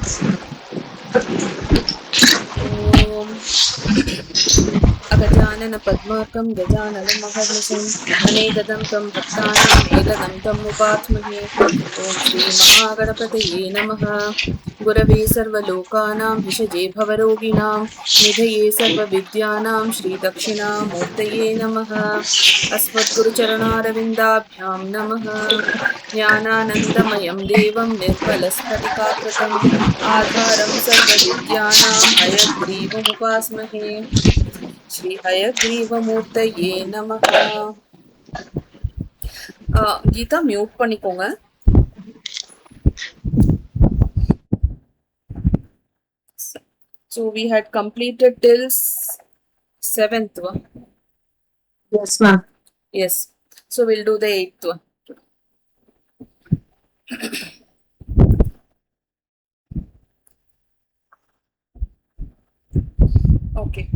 ॐ अगजानन पद्मार्कं गजाननं महर्निशम् अनेकदं तं भक्तानाम् एकदन्तं उपास्महे। ॐ श्रीमहागणपतये नमः। गुरवे सर्वलोकानां भिषजे भवरोगिणां निधये सर्वविद्यानां श्रीदक्षिणामूर्तये नमः। अस्मद्गुरुचरणारविन्दाभ्यां नमः। ज्ञानानन्दमयं देवं निर्मलस्फटिकाकृतिम् आधारं सर्वविद्यानां हयग्रीवमुपास्महे। श्री हयग्रीवमूर्तये नमः। கீதா மியூட் பண்ணிக்கோங்க. So we had completed till 7th one. Yes, ma'am. Yes. So we'll do the 8th one. Okay.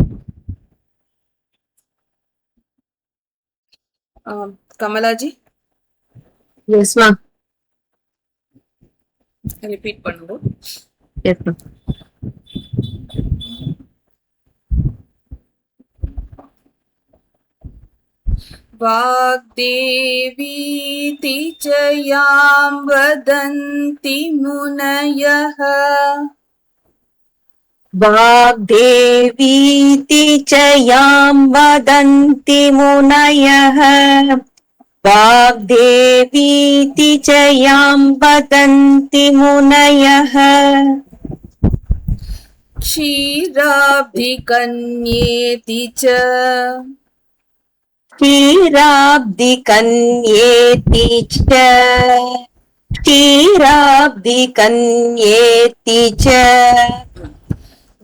Kamalaji. Yes, ma'am. Repeat பண்ணுங்க. Yes, ma'am. वाग्देवीति च यां वदन्ति मुनयः वाग्देवीति च यां वदन्ति मुनयः वाग्देवीति च यां वदन्ति मुनयः क्षीराब्धिकन्येति च क्षीराब्धिकन्येति च क्षीराब्धिकन्येति च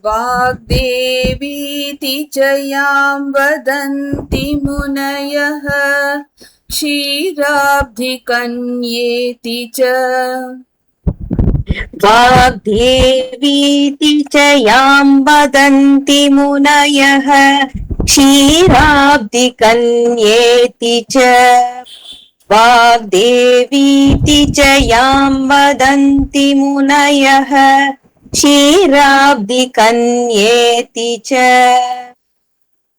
वाग्देवीति च यां वदन्ति मुनयः क्षीराब्धिकन्येति च वाग्देवीति च यां वदन्ति मुनयः क्षीराब्धिकन्येति च वाग्देवीति च यां वदन्ति मुनयः क्षीराब्धिकन्येति च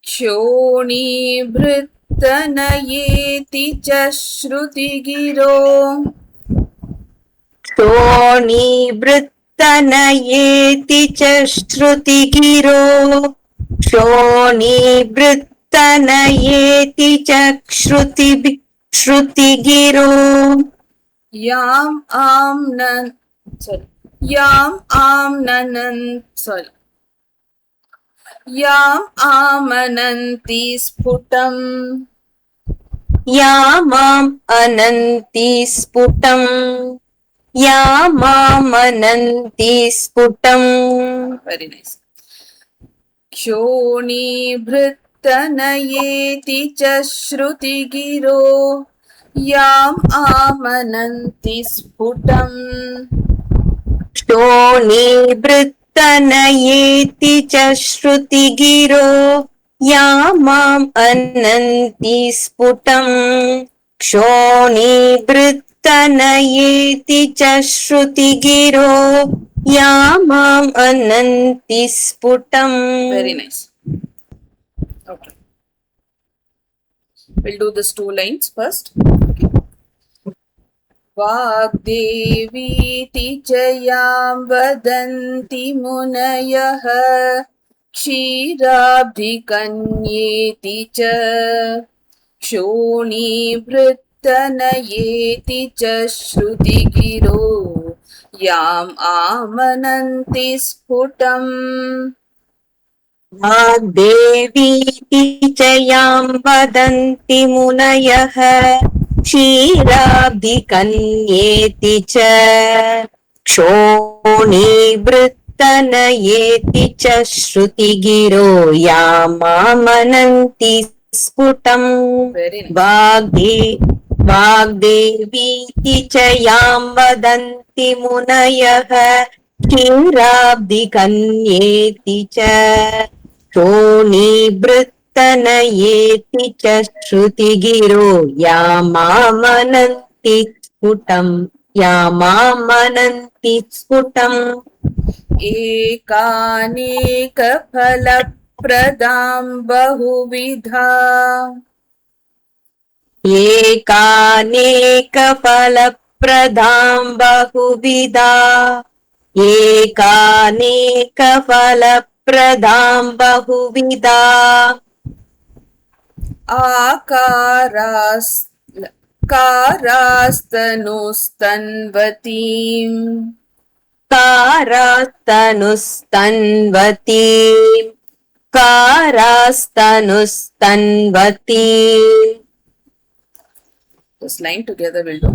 क्षोणीभृत्तनयेति च श्रुतिगिरो क्षोणीभृत्तनयेति च श्रुतिगिरो क्षोणीभृत्तनयेति च श्रुतिगिरो याम् आमनन्ति स्फुटम् यामाम् अनन्ति स्फुटम् यामामनन्ति स्फुटम्. Very nice. क्षोणीभृत्तनयेति च श्रुतिगिरो याम् आमनन्ति स्फुटम् क्षोणीभृत्तनयेति च श्रुतिगिरो यामाम् अनन्ति स्फुटम् क्षोणीभृत्तनयेति च श्रुतिगिरो यामाम् अनन्ति स्फुटम्. Very nice. Okay. We'll do these 2 lines first. वाग्देवीति च यां वदन्ति मुनयः क्षीराब्धिकन्येति च क्षोणीभृत्तनयेति च श्रुतिगिरो याम् आमनन्ति स्फुटम् वाग्देवीति च यां वदन्ति मुनयः क्षीराब्धिकन्येति च क्षोणीभृत्तनयेति च श्रुतिगिरो यामामनन्ति स्फुटम्. वाग्देवीति च यां वदन्ति मुनयः क्षीराब्धिकन्येति च क्षोणीभृत्तनयेति च श्रुतिगिरो यामामनन्ति स्फुटम् यामामनन्ति स्फुटम् एकानेकफलप्रदां बहुविधा एकानेकफलप्रदां बहुविधा एकानेकफलप्रदां बहुविधा कारास्तनुस्तन्वतीम् कारास्तनुस्तन्वतीम् कारास्तनुस्तन्वतीम्. This line together will do.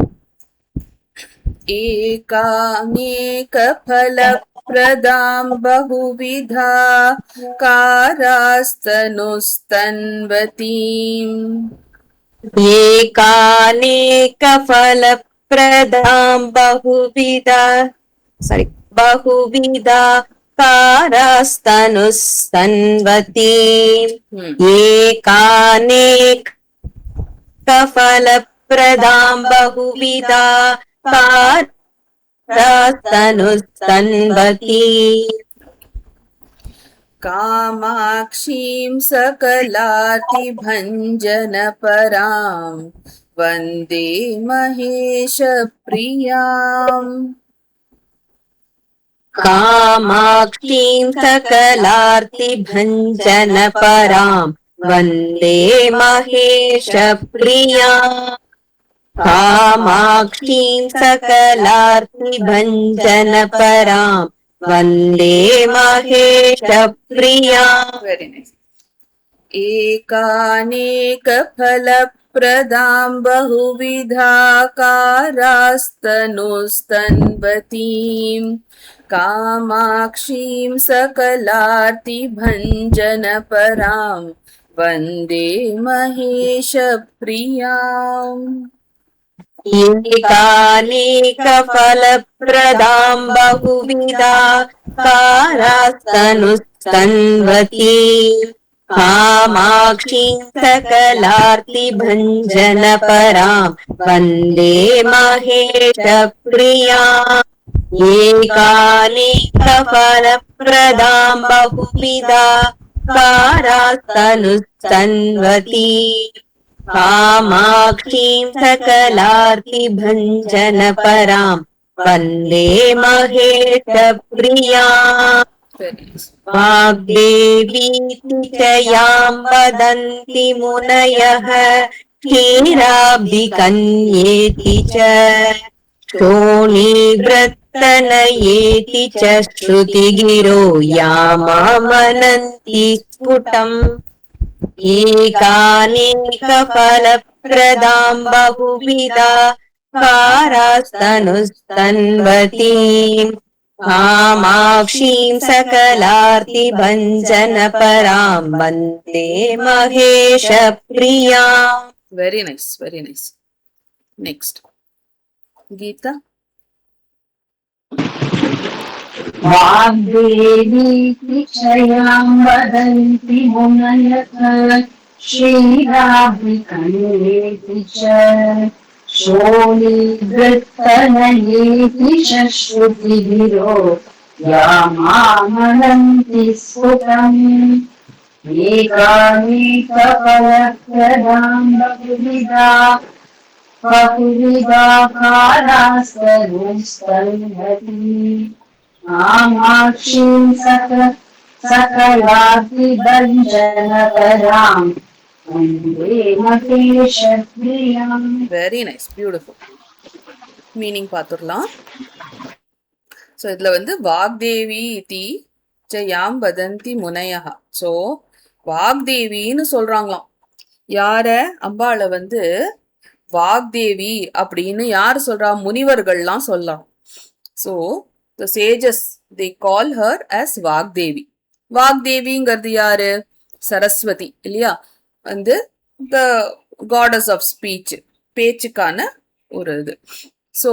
एकानेकफलप्रदां बहुविधा कारास्तनुस्तन्वतीम् एकानेकफलप्रदां बहुविधा कारास्तनुस्तन्वतीम् एकानेकफलप्रदां बहुविधा कारास्तनुस्तन्वतीम्. कामाक्षीं सकलातिभञ्जनपरां वन्दे महेशप्रियाम् कामाक्षीं सकलार्तिभञ्जनपरां वन्दे महेशप्रियाम् कामाक्षीं सकलार्तिभञ्जनपरां वन्दे महेशप्रियाम्. Very nice. एकानेकफलप्रदां बहुविधा कारास्तनुस्तन्वतीम् कामाक्षीं सकलार्तिभञ्जनपरां वन्दे महेशप्रियाम् एकानेकफलप्रदां बहुविधा कारास्तनुस्तन्वतीम् कामाक्षीं सकलार्तिभञ्जनपरां वन्दे महेशप्रियाम्. एकानेकफलप्रदां बहुविधा कारास्तनुस्तन्वतीम् कामाक्षीं सकलार्तिभञ्जनपरां वन्दे महेशप्रियाम्. वाग्देवीति च यां वदन्ति मुनयः क्षीराब्धिकन्येति च शोणीवृत्तनयेति च श्रुतिगिरो यामामनन्ति स्फुटम् एकानेकफलप्रदां बहुविधा कारास्तनुस्तन्वतीम् कामाक्षीं सकलार्तिभञ्जनपरां वन्दे महेशप्रियाम्. Very nice, very nice. Next. Geeta. वाग्देवीति च यां वदन्ति मुनयः क्षीराब्धिकन्येति च शोणीवृत्तनयेति च श्रुतिगिरो यामामनन्ति स्फुटम् एकानेकफलप्रदां बहुविधा कारास्तनुस्तन्वतीम् कामाक्षीं सकलार्तिभञ्जनपरां वन्दे महेशप्रियाम्. Very nice, beautiful. Meaning பார்த்துடலாம். ஸோ இதில் வந்து வாக்தேவி இதி ச யாம் வதந்தி முனையஹ. ஸோ வாக்தேவின்னு சொல்றாங்களாம். யார? அம்பாளை வந்து வாக்தேவி அப்படின்னு யார் சொல்றா? முனிவர்கள்லாம் சொல்லலாம். So the sages they call her as Vagdevi. வாக்தேவிங்கிறது யாரு? சரஸ்வதி இல்லையா? வந்து the goddess of speech, பேச்சுக்கான ஒரு இது. ஸோ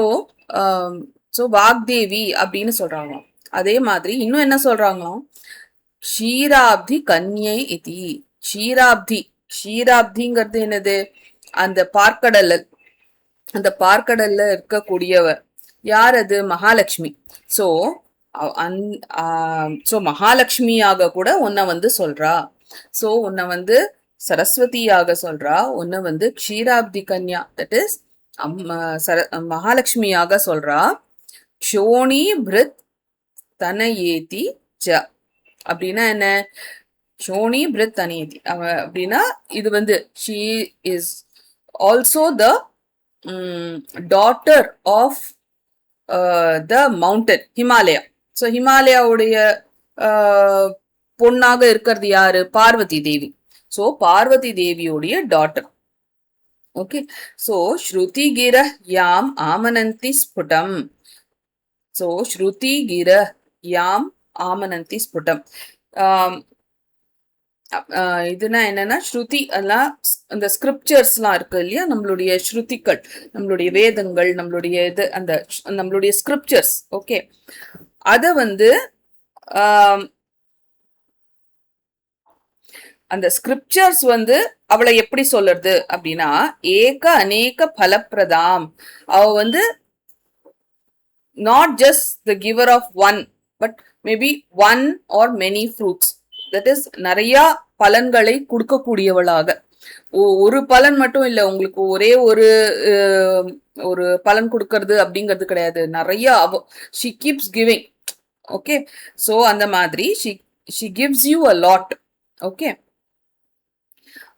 வாக்தேவி அப்படின்னு சொல்றாங்களாம். அதே மாதிரி இன்னும் என்ன சொல்றாங்களாம்? க்ஷீராப்தி கன்யை இதி. க்ஷீராப்திங்கிறது என்னது? அந்த பார்க்கடல்ல இருக்கக்கூடியவ. யார் அது? மகாலட்சுமி. ஸோ ஸோ மகாலட்சுமியாக கூட உன்னை வந்து சொல்றா. ஸோ உன்னை வந்து சரஸ்வதியாக சொல்றா, உன்னை வந்து க்ஷீராப்தி கன்யா தட் இஸ் மகாலட்சுமியாக சொல்றா. க்ஷோணி பிருத் தனயேதி ஜ அப்படின்னா என்ன? ஷோனி பிரித் தனேதி அப்படின்னா இது வந்து she is also the daughter of the mountain Himalaya. So ஹிமாலயாவுடைய பொண்ணாக இருக்கிறது யாரு? பார்வதி தேவி. ஸோ பார்வதி தேவியோடைய டாட்டர். ஓகே. ஸோ ஸ்ருதி கிர யாம் ஆமனந்தி ஸ்புடம். ஸோ ஸ்ருதி கிர யாம் ஆமனந்தி ஸ்புடம். இதுனா என்னன்னா ஸ்ருதி எல்லாம் அந்த ஸ்கிரிப்சர்ஸ்லாம் இருக்கு இல்லையா, நம்மளுடைய ஸ்ருதிகள், நம்மளுடைய வேதங்கள், நம்மளுடைய இது அந்த நம்மளுடைய ஸ்கிரிப்சர்ஸ். ஓகே. அத வந்து அந்த ஸ்கிரிப்சர்ஸ் வந்து அவளை எப்படி சொல்லுறது அப்படின்னா ஏக அநேக பலப்பிரதாம். அவ வந்து not just the giver of one but maybe one or many fruits. That is நிறைய பலன்களை கொடுக்கக்கூடியவளாக. ஒரு பலன் மட்டும் இல்லை, உங்களுக்கு ஒரே ஒரு பலன் கொடுக்கறது அப்படிங்கிறது கிடையாது. நிறைய she keeps giving. Okay. So அந்த மாதிரி she gives you a lot. Okay.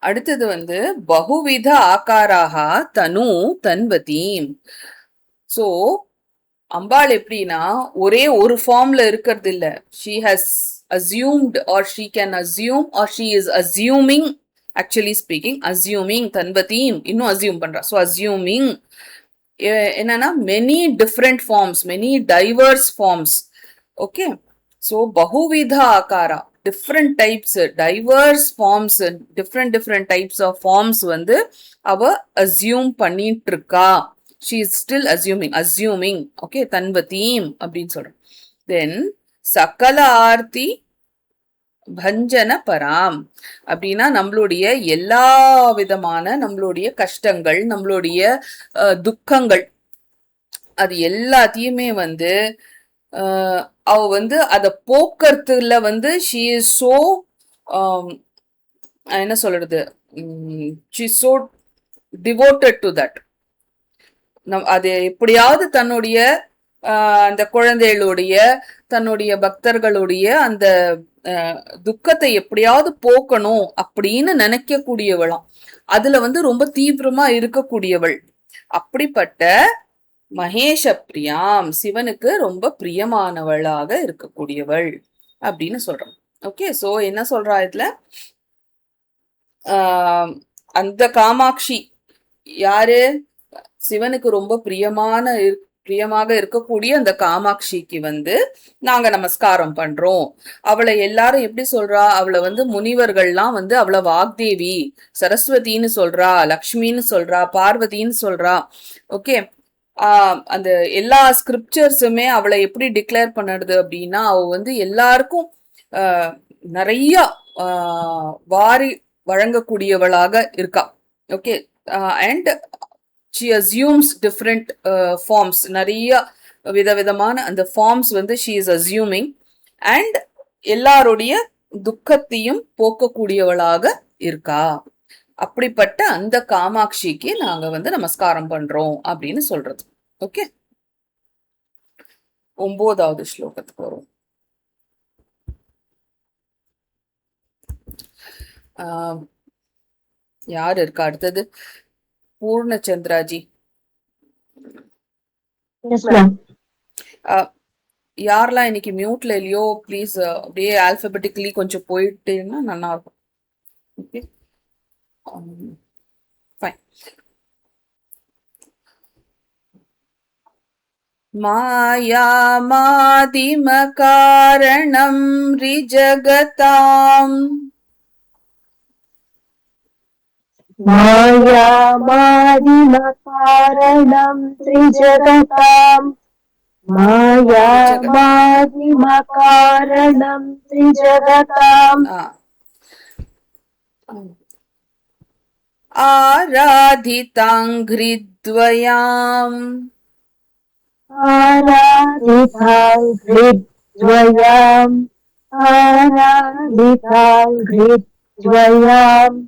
அடுத்தது வந்து பகுவித ஆகாராக தனு தன்வதீம். ஸோ அம்பாள் எப்படின்னா ஒரே ஒரு ஃபார்ம்ல இருக்கிறது இல்ல. She has assumed or she can assume or she is assuming, actually speaking assuming tanvatim இன்னும் assume பண்றா. so assuming என்னன்னா many different forms, many diverse forms. okay. so bahuvida akara, different types, diverse forms, different types of forms வந்து அவ assume பண்ணிட்டு இருக்கா. she is still assuming. okay. tanvatim அப்படின்னு சொல்றோம். then சகல ஆர்த்தி பஞ்சன பராம் அப்படின்னா நம்மளுடைய எல்லா விதமான நம்மளுடைய கஷ்டங்கள், நம்மளுடைய துக்கங்கள், அது எல்லாத்தையுமே வந்து அவ வந்து அதை போக்குறதுல வந்து ஷீ இஸ் சோ என்ன சொல்றது, she is so devoted to that. அது எப்படியாவது தன்னுடைய அந்த குழந்தைகளுடைய தன்னுடைய பக்தர்களுடைய அந்த துக்கத்தை எப்படியாவது போக்கணும் அப்படின்னு நினைக்கக்கூடியவளாம். அதுல வந்து ரொம்ப தீவிரமா இருக்கக்கூடியவள். அப்படிப்பட்ட மகேஷ பிரியாம், சிவனுக்கு ரொம்ப பிரியமானவளாக இருக்கக்கூடியவள் அப்படின்னு சொல்றான். ஓகே. சோ என்ன சொல்றா இதுல? அந்த காமாட்சி யாரு? சிவனுக்கு ரொம்ப பிரியமாக இருக்கக்கூடிய அந்த காமாட்சிக்கு வந்து நாங்க நமஸ்காரம் பண்றோம். அவளை எல்லாரும் எப்படி சொல்றா? அவளை வந்து முனிவர்கள்லாம் வந்து அவளை வாக்தேவி, சரஸ்வதின்னு சொல்றா, லக்ஷ்மின்னு சொல்றா, பார்வதின்னு சொல்றா. ஓகே. அந்த எல்லா ஸ்கிரிப்சர்ஸுமே அவளை எப்படி டிக்ளேர் பண்ணுறது அப்படின்னா அவ வந்து எல்லாருக்கும் நிறைய வாரி வழங்கக்கூடியவளாக இருக்கா. Okay. And she assumes different forms, நிறைய விதவிதமான அந்த ஃபார்ம்ஸ் வந்து she is assuming and எல்லாருடைய துக்கத்தையும் போக்கக்கூடியவளாக இருக்கா. அப்படிப்பட்ட அந்த காமாட்சிக்கு நாங்க வந்து நமஸ்காரம் பண்றோம் அப்படின்னு சொல்றது. ஓகே. 9வது ஸ்லோகத்துக்கு வரும். யார் இருக்கா அடுத்தது? பூர்ணச்சந்திராஜி. யாரெல்லாம் இன்னைக்கு மியூட்ல இல்லையோ ப்ளீஸ் அப்படியே ஆல்பபெட்டிக்கலி கொஞ்சம் போயிட்டேன்னா நல்லா இருக்கும். ஓகே. ஃபைன். மாயா மாதிம காரணம் ரிஜகதாம் மாயா மாதிம காரணம் த்ரிஜகதாம் மாயா மாதிம காரணம் த்ரிஜகதாம் ஆராதிதாங்கிரித்வயாம் आराधितां घृद्वयाम् आराधितां घृद्वयाम्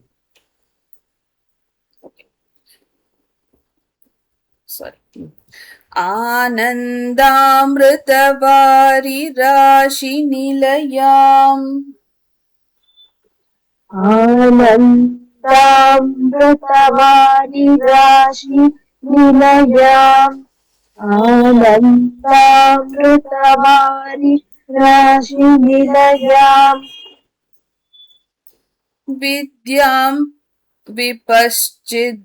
sorry. आनन्दामृतवारिराशिनिलयाम् आनन्दामृतवारिराशि निलयाम् आनन्दामृतवारिराशि निलयाम् विद्यां विपश्चिद्धयाम्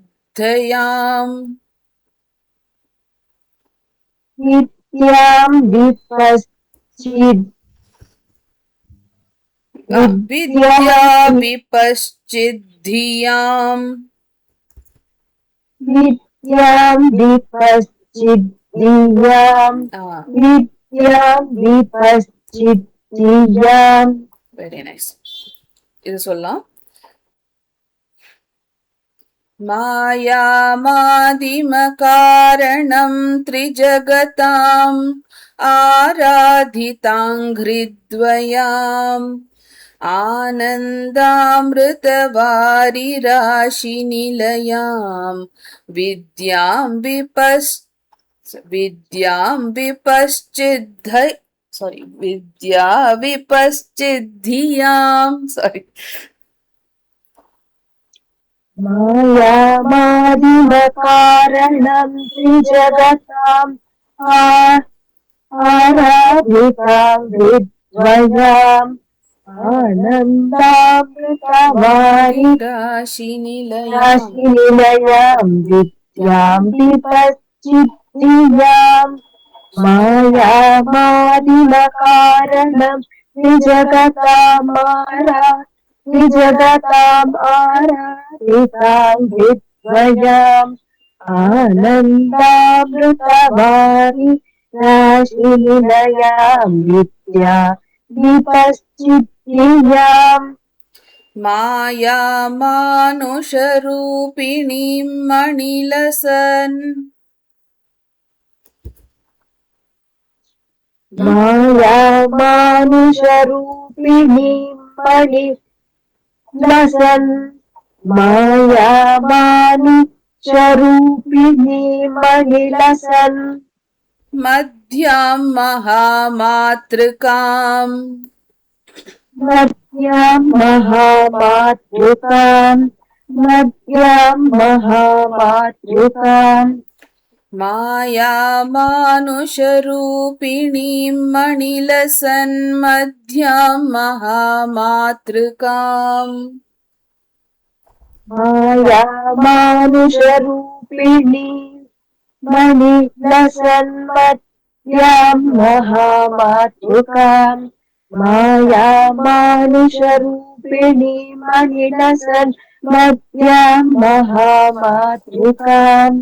विद्यां विपश्चिद् विद्या विपश्चिद्धियाम् विद्यां विपश्चिद्धियाम् विद्यां विपश्चिद्धियाम् வெரி நைஸ். இது சொல்லலாம். मायामादिमकारणं त्रिजगताम् आराधिताङ्घ्रिद्वयाम् आनन्दामृतवारिराशिनिलयाम् विद्यां विपश्चिद्धियाम् मायामादिमकारणं त्रिजगताम् आराधितां विद्वयाम् आनन्दामृतवारिराशिनिलयाम् विद्यां विपश्चिद्धियाम् मायामादिमकारणं त्रिजगताम् आराधितां विद्वयाम् आनन्दामृतवारिराशिनिलयाम् विद्या विपश्चिद्धियाम् मायामानुषरूपिणीं मणिलसन् मायामानुषरूपिणीं मणिलसन् मायामानुषरूपिणीं मणिलसन् मध्यां महामातृकाम् मध्यां महामातृकाम् मध्यां महामातृकाम् मायामानुषरूपिणीं मणिलसन् मध्यां महामातृकाम् मायामानुषरूपिणी मणिलसन् मध्यां महामातृकाम् मायामानुषरूपिणी मणिलसन् मध्यां महामातृकाम्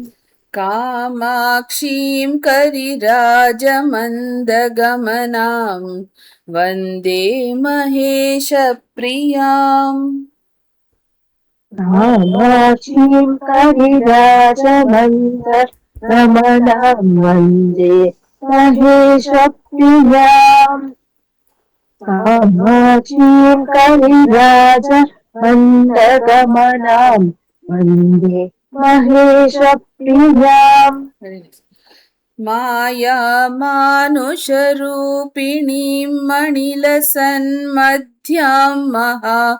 कामाक्षीं करिराजमन्दगमनां वन्दे महेशप्रियाम् कामाक्षीं करिराजमन्दगमनां वन्दे महेशप्रियाम् कामाक्षीं करिराजमन्दगमनां वन्दे महेशप्रियाम् मायामानुषरूपिणीं मणिलसन् मध्यां महामातृकाम्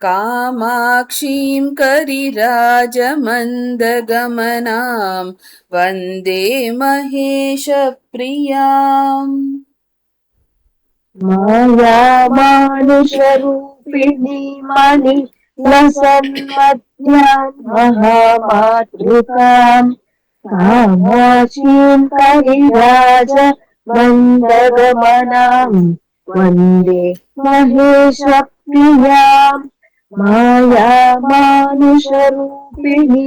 कामाक्षीं करिराजमन्दगमनां वन्दे महेशप्रियाम् मायामानुषरूपिणी मणिलसन् मध्यां महामातृकाम् कामाक्षीं करिराजमन्दगमनां वन्दे महेशप्रियाम् मायामानुषरूपिणी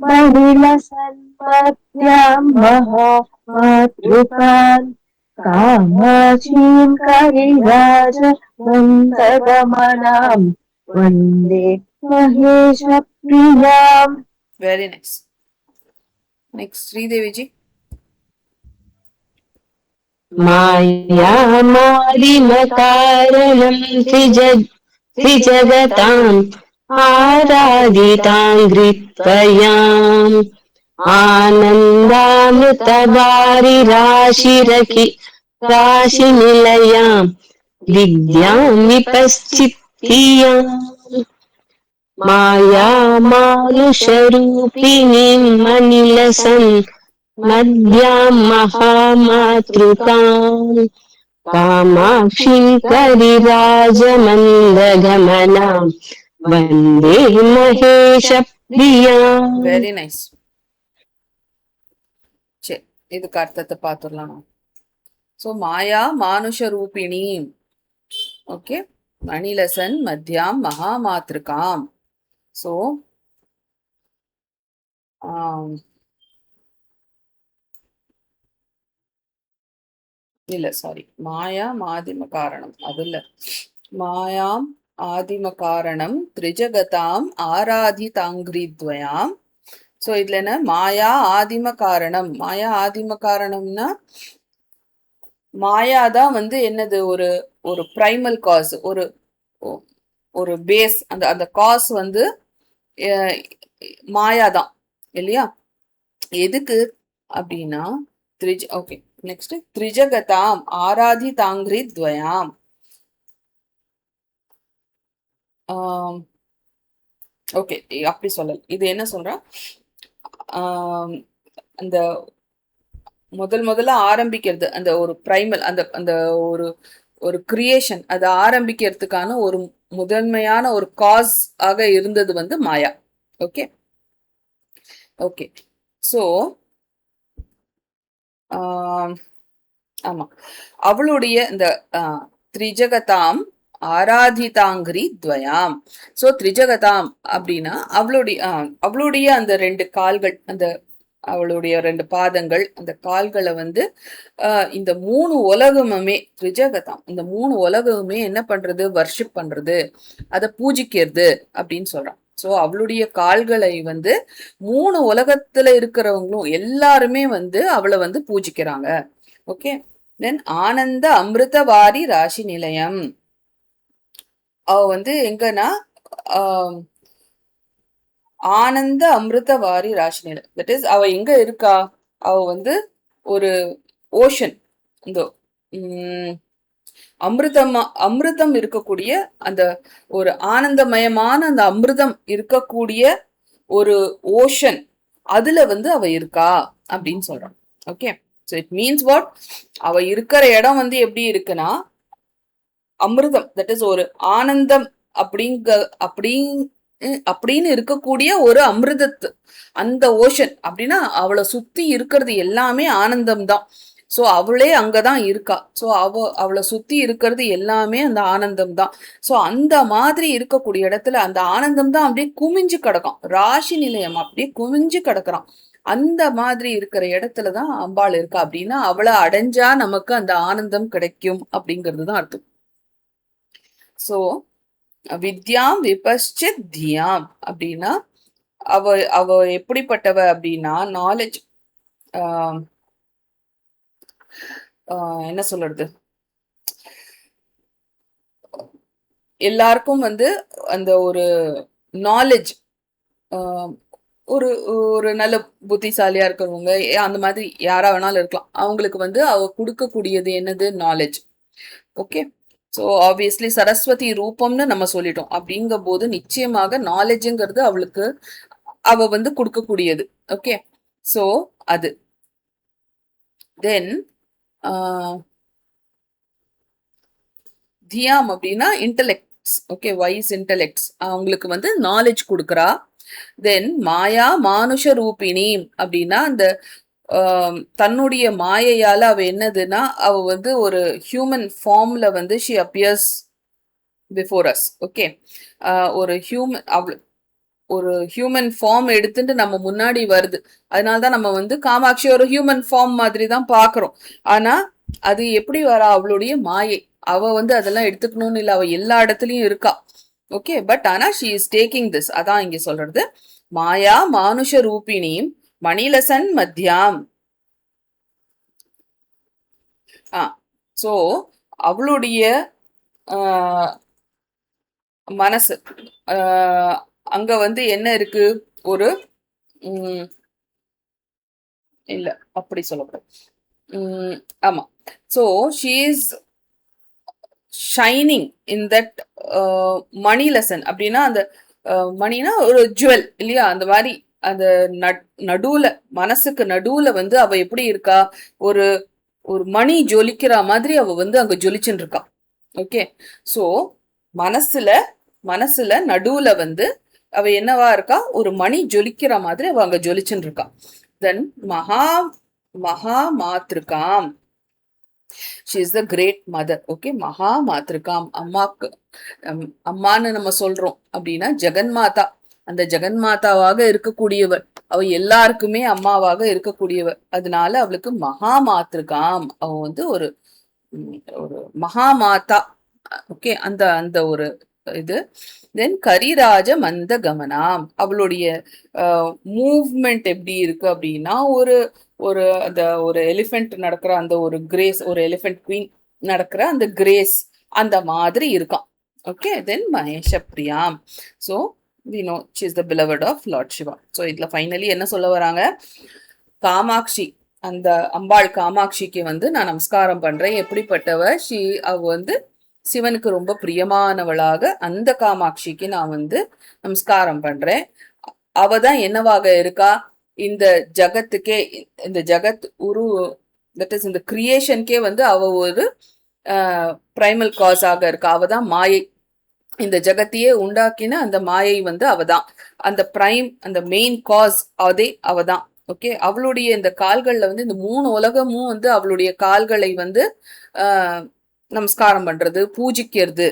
मणिलसन् मध्यां महामातृकाम् कामाक्षीं करिराजमन्दगमनां वन्दे महेशप्रियाम् Very nice. நெக்ஸ்ட் ஸ்ரீதேவிஜி. मायामादिमकारणं त्रिजगताम् आराधिताङ्घ्रित्वयाम् आनन्दामृतवारिराशिरखि राशिनिलयाम् विद्यां विपश्चित्तियाम् मायामानुषरूपिणीम् मनिलसन् मध्यां महामातृकाम् कामाक्षीं करिराजमन्दगमनाम् वन्दे महेशप्रियाम्. Very nice. சரி, இதுக்கு அர்த்தத்தை பார்த்துடலாம். ஸோ மாயா மானுஷ ரூபிணி, ஓகே, மணிலசன் மத்தியாம் மகாமாத்ருகாம். ஸோ இல்ல சாரி, மாயாம் ஆதிம காரணம், அது இல்ல, மாயாம் ஆதிம காரணம் திரிஜகதாம் ஆராதிதாங்கிரித்வயாம். ஸோ இதுல என்ன, மாயா ஆதிம காரணம். மாயா ஆதிம காரணம்னா மாயாதான் வந்து என்னது, ஒரு ஒரு பிரைமல் காஸ், ஒரு ஒரு பேஸ். அந்த அந்த காஸ் வந்து மாயாதான் இல்லையா? எதுக்கு அப்படின்னா ஓகே, நெக்ஸ்ட் திரிஜகதாம் ஆராதிதாங்கிரித்வயாம். ஓகே, அப்படி சொல்லல. இது என்ன சொல்ற, அந்த முதல்ல ஆரம்பிக்கிறது, அந்த ஒரு பிரைமல், அந்த அந்த ஒரு ஒரு கிரியேஷன், அதை ஆரம்பிக்கிறதுக்கான ஒரு முதன்மையான ஒரு காஸ் ஆக இருந்தது வந்து மாயா. Okay okay. ஸோ ஆமா, அவளுடைய இந்த திரிஜகதாம் ஆராதிதாங்கிரி துவயாம். ஸோ திரிஜகதாம் அப்படின்னா அவளுடைய அந்த 2 கால்கள், அந்த அவளுடைய 2 பாதங்கள், அந்த கால்களை வந்து இந்த 3 உலகமுமே, திரிஜகதாம் இந்த 3 உலகமுமே என்ன பண்றது, வர்ஷிப் பண்றது, அதை பூஜிக்கிறது அப்படின்னு சொல்றான். ஸோ அவளுடைய கால்களை வந்து 3 உலகத்துல இருக்கிறவங்களும் எல்லாருமே வந்து அவளை வந்து பூஜிக்கிறாங்க. ஓகே. தென் ஆனந்த அமிர்தவாரி ராசி நிலையம். அவ வந்து எங்கன்னா ஆனந்த அமிர்தவாரி ராசி நிலையம், தட் இஸ் அவ எங்க இருக்கா, அவ வந்து ஒரு ஓஷன், இந்த அமிர்தம் இருக்கக்கூடிய, அந்த ஒரு ஆனந்தமயமான அந்த அமிர்தம் இருக்கக்கூடிய ஒரு ஓஷன், அதுல வந்து அவ இருக்கா அப்படின்னு சொல்றான். Okay. So it means what, அவ இருக்கிற இடம் வந்து எப்படி இருக்குன்னா அமிர்தம், தட் இஸ் ஒரு ஆனந்தம் அப்படின்னு இருக்கக்கூடிய ஒரு அமிர்தத்து, அந்த ஓஷன் அப்படின்னா அவளை சுத்தி இருக்கிறது எல்லாமே ஆனந்தம் தான். ஸோ அவளே அங்கதான் இருக்கா. ஸோ அவளை சுத்தி இருக்கிறது எல்லாமே அந்த ஆனந்தம் தான். ஸோ அந்த மாதிரி இருக்கக்கூடிய இடத்துல அந்த ஆனந்தம் தான் அப்படியே குமிஞ்சு கிடக்கும், ராசி நிலையம் அப்படியே குமிஞ்சு கிடக்குறான். அந்த மாதிரி இருக்கிற இடத்துலதான் அம்பாள் இருக்கா. அப்படின்னா அவளை அடைஞ்சா நமக்கு அந்த ஆனந்தம் கிடைக்கும் அப்படிங்கிறது தான் அர்த்தம். ஸோ வித்யாம் விபஷ்சித் தியாம் அப்படின்னா அவ எப்படிப்பட்டவ அப்படின்னா நாலேஜ், என்ன சொல்றது, எல்லாருக்கும் வந்து அந்த ஒரு நாலேஜ், ஒரு ஒரு நல்ல புத்திசாலியா இருக்கிறவங்க, அந்த மாதிரி யாரா வேணாலும் இருக்கலாம், அவங்களுக்கு வந்து அவ கொடுக்கக்கூடியது என்னது, knowledge. Okay. So obviously Saraswati ரூபம்னு நம்ம சொல்லிட்டோம். அப்படிங்கும் போது நிச்சயமாக நாலேஜுங்கிறது அவளுக்கு அவ வந்து கொடுக்கக்கூடியது. ஓகே. ஸோ அது தென் தியாம் அப்படின்னா இன்டெலெக்ட்ஸ். ஓகே, வைஸ் இன்டெலெக்ட்ஸ், அவங்களுக்கு வந்து நாலேஜ் கொடுக்குறா. தென் மாயா மானுஷ ரூபிணி அப்படின்னா அந்த தன்னுடைய மாயையால அவ என்னதுன்னா அவ வந்து ஒரு ஹியூமன் ஃபார்ம்ல வந்து she appears before us. Okay. ஒரு ஹியூமன் ஃபார்ம் எடுத்துட்டு நம்ம முன்னாடி வருது. அதனாலதான் நம்ம வந்து காமாட்சி ஒரு ஹியூமன் ஃபார்ம் மாதிரி தான் பாக்குறோம். ஆனா அது எப்படி வரா, அவளுடைய மாயை. அவ வந்து அதெல்லாம் எடுத்துக்கணும்னு இல்லை, அவ எல்லா இடத்துலயும் இருக்கா. ஓகே. பட் ஆனா ஷி இஸ் டேக்கிங் திஸ், அதான் இங்க சொல்றது. மாயா மானுஷ ரூபிணி மணிலசன் மத்யாம். சோ அவளுடைய மனசு அங்க வந்து என்ன இருக்கு, ஒரு இல்ல அப்படி சொல்லக்கூடாது. ஆமா. So she is shining in that money lesson. அப்படின்னா அந்த மணினா ஒரு ஜுவல் இல்லையா, அந்த மாதிரி அந்த நடுவுல, மனசுக்கு நடுவுல வந்து அவ எப்படி இருக்கா, ஒரு ஒரு மணி ஜொலிக்கிற மாதிரி அவ வந்து அங்க ஜொலிச்சுட்டு இருக்கா. ஓகே. சோ மனசுல நடுவுல வந்து அவ என்னவா இருக்கா, ஒரு மணி ஜொலிக்கிற மாதிரி அவ அங்க ஜொலிச்சுட்டு இருக்கா. தென் மகா மாத்ருகாம். she is the great mother. Okay. மகா மாத்ருகாம், அம்மாக்கு அம்மான்னு நம்ம சொல்றோம் அப்படின்னா ஜெகன்மாதா. அந்த ஜெகன்மாதாவாக இருக்கக்கூடியவர், அவ எல்லாருக்குமே அம்மாவாக இருக்கக்கூடியவர். அதனால அவளுக்கு மகா மாத்ருகாம், அவ வந்து ஒரு ஒரு மகாமாதா. ஓகே. அந்த அந்த ஒரு இது. தென் கரிராஜ மந்த கமனாம், அவளுடைய மூவ்மெண்ட் எப்படி இருக்கு அப்படின்னா, ஒரு ஒரு அந்த ஒரு எலிஃபென்ட் நடக்கிற அந்த ஒரு கிரேஸ், ஒரு எலிஃபென்ட் குவீன் நடக்கிற அந்த கிரேஸ் அந்த மாதிரி இருக்கான். ஓகே. தென் மகேஷ பிரியாம். So we know she is the beloved of Lord Shiva. So இதுல ஃபைனலி என்ன சொல்ல வராங்க, காமாட்சி, அந்த அம்பாள் காமாட்சிக்கு வந்து நான் நமஸ்காரம் பண்றேன். எப்படிப்பட்டவ, அவ வந்து சிவனுக்கு ரொம்ப பிரியமானவளாக அந்த காமாட்சிக்கு நான் வந்து நமஸ்காரம் பண்றேன். அவ தான் என்னவாக இருக்கா, இந்த ஜகத்துக்கே, இந்த ஜகத் தட் இஸ் இந்த கிரியேஷனுக்கே வந்து அவ ஒரு பிரைமல் காஸ் ஆக இருக்கா. அவ தான் மாயை, இந்த ஜகத்தையே உண்டாக்கின அந்த மாயை வந்து அவதான், அந்த பிரைம், அந்த மெயின் காஸ் அதே அவதான். ஓகே. அவளுடைய இந்த கால்கள்ல வந்து இந்த 3 உலகமும் வந்து அவளுடைய கால்களை வந்து நமஸ்காரம் பண்றது, பூஜிக்கிறது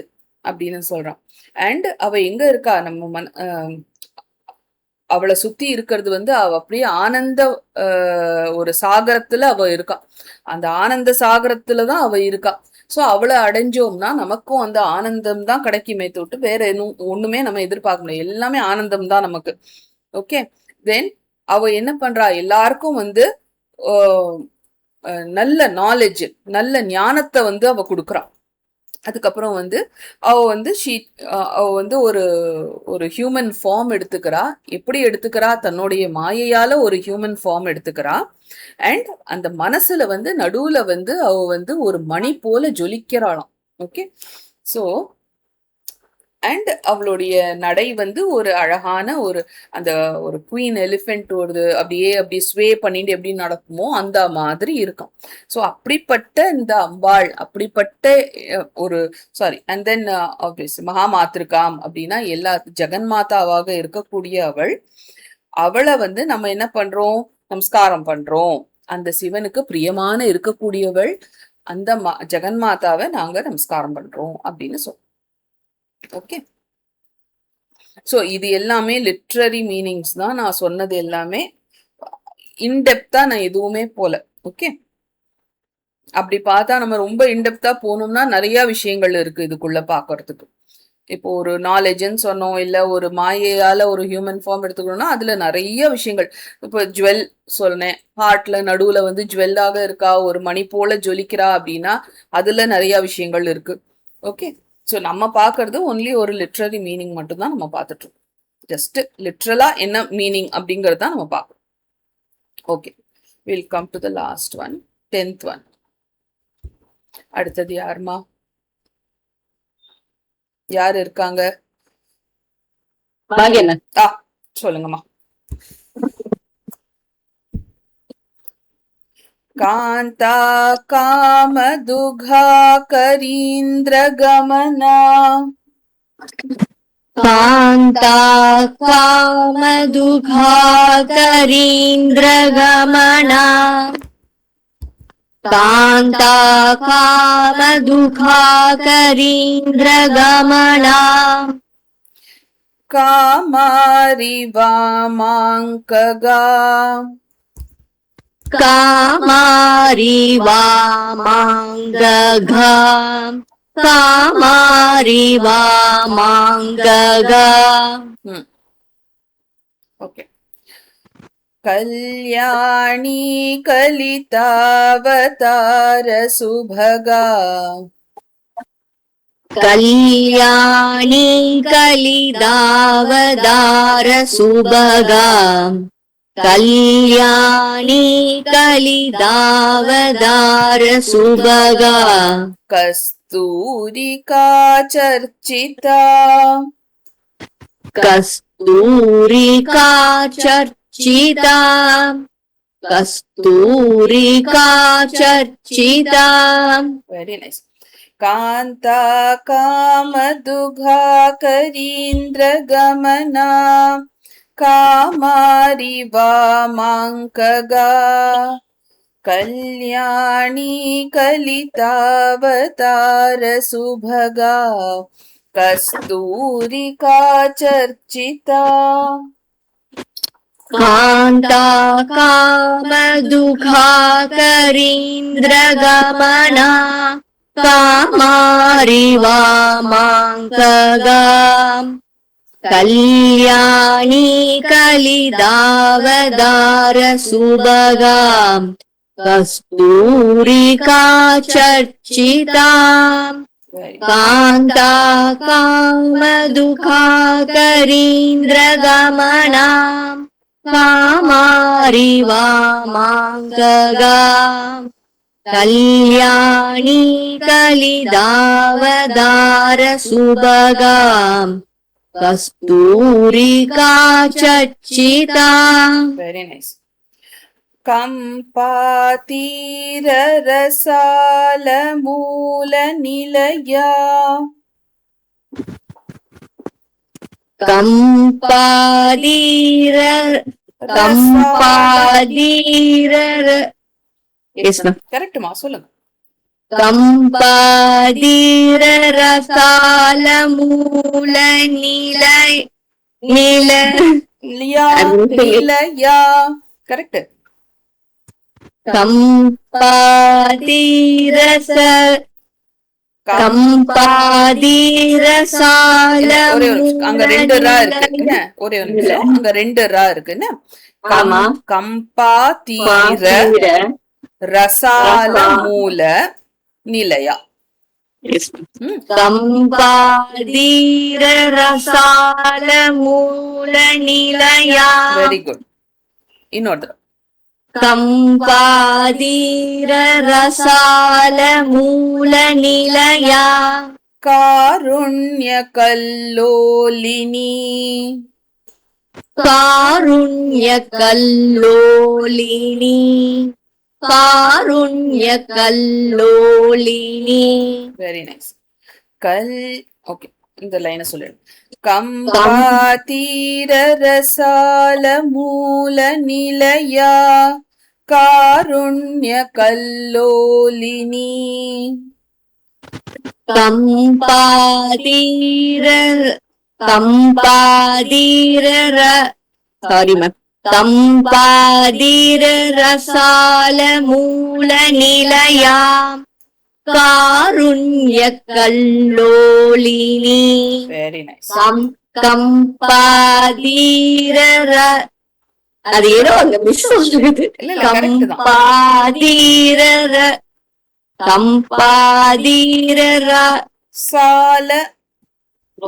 அப்படின்னு சொல்றான். அண்ட் அவ எங்க இருக்கா, நம்ம அவளை சுத்தி இருக்கிறது வந்து அவ அப்படியே ஆனந்த ஒரு சாகரத்துல அவ இருக்கா. அந்த ஆனந்த சாகரத்துலதான் அவ இருக்கா. சோ அவளை அடைஞ்சோம்னா நமக்கும் அந்த ஆனந்தம் தான் கிடைக்குமே தொட்டு வேற ஒண்ணுமே நம்ம எதிர்பார்க்க முடியாது. எல்லாமே ஆனந்தம் தான் நமக்கு. ஓகே. தென் அவ என்ன பண்றா, எல்லாருக்கும் வந்து நல்ல நாலேஜ், நல்ல ஞானத்தை வந்து அவ கொடுக்குறா. அதுக்கப்புறம் வந்து அவ வந்து அவ வந்து ஒரு ஒரு ஹியூமன் ஃபார்ம் எடுத்துக்கிறா. எப்படி எடுத்துக்கிறா, தன்னுடைய மாயையால ஒரு ஹியூமன் ஃபார்ம் எடுத்துக்கிறா. அண்ட் அந்த மனசுல வந்து நடுவுல வந்து அவ வந்து ஒரு மணி போல ஜொலிக்கிறாளாம். ஓகே. ஸோ அண்ட் அவளுடைய நடை வந்து ஒரு அழகான ஒரு அந்த ஒரு குவீன் எலிஃபென்ட் ஒரு அப்படியே ஸ்வே பண்ணிட்டு எப்படி நடக்குமோ அந்த மாதிரி இருக்கும். ஸோ அப்படிப்பட்ட இந்த அம்பாள், அப்படிப்பட்ட ஒரு அண்ட் தென் மகாமாத்ருகாம் அப்படின்னா எல்லா ஜெகன்மாதாவாக இருக்கக்கூடிய அவளை வந்து நம்ம என்ன பண்றோம், நமஸ்காரம் பண்றோம். அந்த சிவனுக்கு பிரியமான இருக்கக்கூடியவள் அந்த ஜெகன்மாதாவை நாங்க நமஸ்காரம் பண்றோம் அப்படின்னு சொல்றோம். ஓகே. ஸோ இது எல்லாமே லிட்ரரி மீனிங்ஸ் தான் நான் சொன்னது, எல்லாமே இன்டெப்தா நான் எதுவுமே போல. ஓகே. அப்படி பார்த்தா நம்ம ரொம்ப இன்டெப்தா போனோம்னா நிறைய விஷயங்கள் இருக்கு இதுக்குள்ள பாக்குறதுக்கு. இப்போ ஒரு நாலேஜ்ன்னு சொன்னோம், இல்ல ஒரு மாயையால ஒரு ஹியூமன் ஃபார்ம் எடுத்துக்கணும்னா அதுல நிறைய விஷயங்கள். இப்போ ஜுவல் சொன்னேன், ஹார்ட்ல நடுவுல வந்து ஜுவல்லாக இருக்கா, ஒரு மணி போல ஜொலிக்கிறா அப்படின்னா அதுல நிறைய விஷயங்கள் இருக்கு. ஓகே. ஸோ நம்ம பார்க்கறது ஒன்லி ஒரு லிட்ரரி மீனிங் மட்டும்தான் நம்ம பார்த்துட்டு இருக்கோம். ஜஸ்ட் லிட்ரலா என்ன மீனிங் அப்படிங்கிறது தான் நம்ம பார்க்கணும். Okay. Will come to the last one, 10th one. அடுத்தது யாருமா, யார் இருக்காங்க? சொல்லுங்கம்மா. காந்தா காமதுகா கரீந்திர கமனா. காந்தா காமதுகா கரீந்திர கமனா. காந்தா காமதுகா கரீந்திர கமனா. காமாரி வாமாங்ககா. காமாரி வாமாங்ககா. காமாரி வாமாங்ககா. ஓகே. कल्याणी कलितावतार सुभगा कल्याणी कलिदावदार सुभगा कल्याणी कलिदावदार सुभगा कस्तूरिका चर्चिता कस्तूरिका चर्चिता कस्तूरिका चर्चिता वेरी नाइस कांता कामदुघा करीन्द्र गमना कामारि वामांकगा कल्याणी कलितावतार सुभगा कस्तूरिका चर्चिता कान्ता कामदुघा करीन्द्र गमना कामारि वामांकगा कल्याणी कलिदावदार सुभगा कस्तूरिका चर्चिता कान्ता कामदुघा करीन्द्र गमना कामारि वामांकगा कल्याणी कलिदावदार सुभगा कस्तूरिका चर्चिता वेरी नाइस कंपातीर रसाल मूल निलया कंपादीर कंपादीर yes ma'am करेक्ट மா சொல்லுங்க कंपादीर रसाल मूल निलय लिया निलया करेक्ट कंपादीर कंपादीर साल ஒரே ஒரு நிமிஷம். அங்க ரெண்டு ரா இருக்கு என்ன ஒரே ஒரு நிமிஷம் அங்க ரெண்டு ரா இருக்கு என்ன ஆமா. கம்பாதீர ரசால மூல நிலையா कंपादीर रसाल मूल निलया வெரி குட் இன்னொரு कंपादीर रसाल मूल निलया कारुण्य कल्लोलिनी कारुण्य कल्लोलिनी कारुण्य कल्लोलिनी வெரி நைஸ் கல் ஓகே இந்த லைனை சொல்லிடு கம்பாதீர ரசால மூல நிலையா காருண்ய கல்லோலினி कंपादीर कंपादीर सॉरी मैम कंपादीर रसाल मूल निलया कारुण्य कल्लोलिनी வெரி நைஸ் कंपादीर அது ஏதோ அங்க மிஸ் ஆகுது இல்ல இல்ல கரெக்ட் தான் कंपादीर कंपादीर சால